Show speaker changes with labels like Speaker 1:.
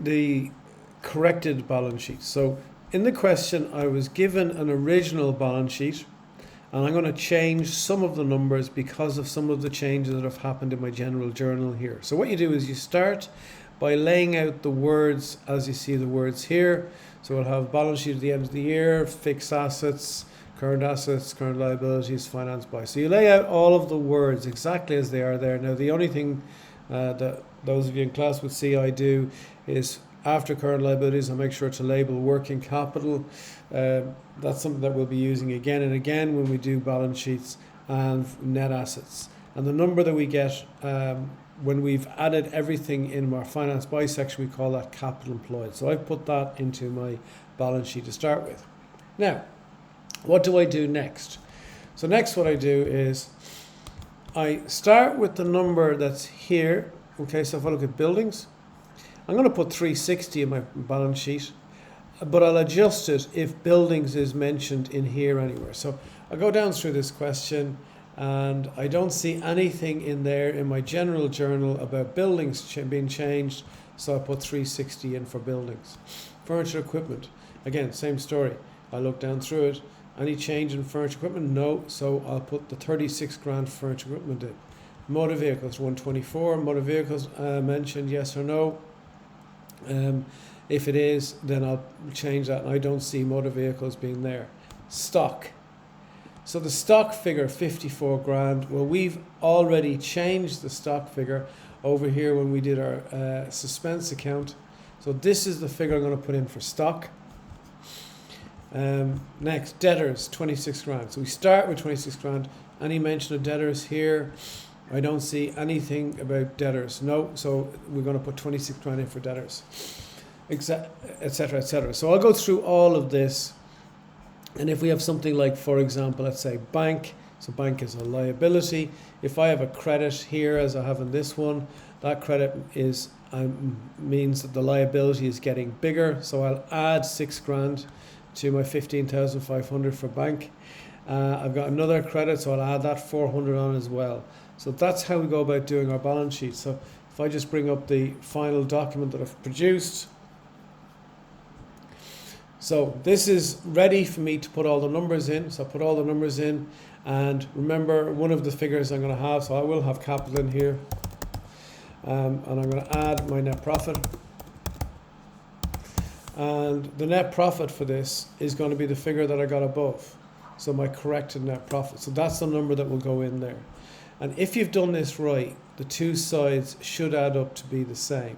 Speaker 1: the corrected balance sheet. So in the question, I was given an original balance sheet, and I'm going to change some of the numbers because of some of the changes that have happened in my general journal here. So what you do is you start by laying out the words as you see the words here. So we'll have balance sheet at the end of the year, fixed assets, current liabilities, financed by. So you lay out all of the words exactly as they are there. Now the only thing that those of you in class would see I do is after current liabilities, I make sure to label working capital. That's something that we'll be using again and again when we do balance sheets, and net assets. And the number that we get when we've added everything in our finance by section, we call that capital employed. So I've put that into my balance sheet to start with. Now, what do I do next? So next what I do is I start with the number that's here. Okay, so if I look at buildings, I'm going to put 360 in my balance sheet, but I'll adjust it if buildings is mentioned in here anywhere. So I go down through this question and I don't see anything in there in my general journal about buildings being changed, so I put 360 in for buildings. Furniture equipment, again, same story. I look down through it. Any change in furniture equipment? No, so I'll put the 36 grand furniture equipment in. Motor vehicles, 124. Motor vehicles mentioned, yes or no. If it is, then I'll change that, and I don't see motor vehicles being there. Stock. So the stock figure, 54 grand. Well, we've already changed the stock figure over here when we did our suspense account. So this is the figure I'm going to put in for stock. Next, debtors, 26 grand. So we start with 26 grand. Any mention of debtors here? I don't see anything about debtors. No, so we're going to put 26 grand in for debtors, etc., etc. So I'll go through all of this, and if we have something like, for example, let's say bank, so bank is a liability. If I have a credit here, as I have in this one, that credit is means that the liability is getting bigger, so I'll add 6 grand to my 15,500 for bank. I've got another credit, so I'll add that 400 on as well. So that's how we go about doing our balance sheet. So if I just bring up the final document that I've produced. So this is ready for me to put all the numbers in. So I put all the numbers in, and remember one of the figures I'm going to have, so I will have capital in here, and I'm going to add my net profit. And the net profit for this is going to be the figure that I got above. So my corrected net profit. So that's the number that will go in there. And if you've done this right, the two sides should add up to be the same.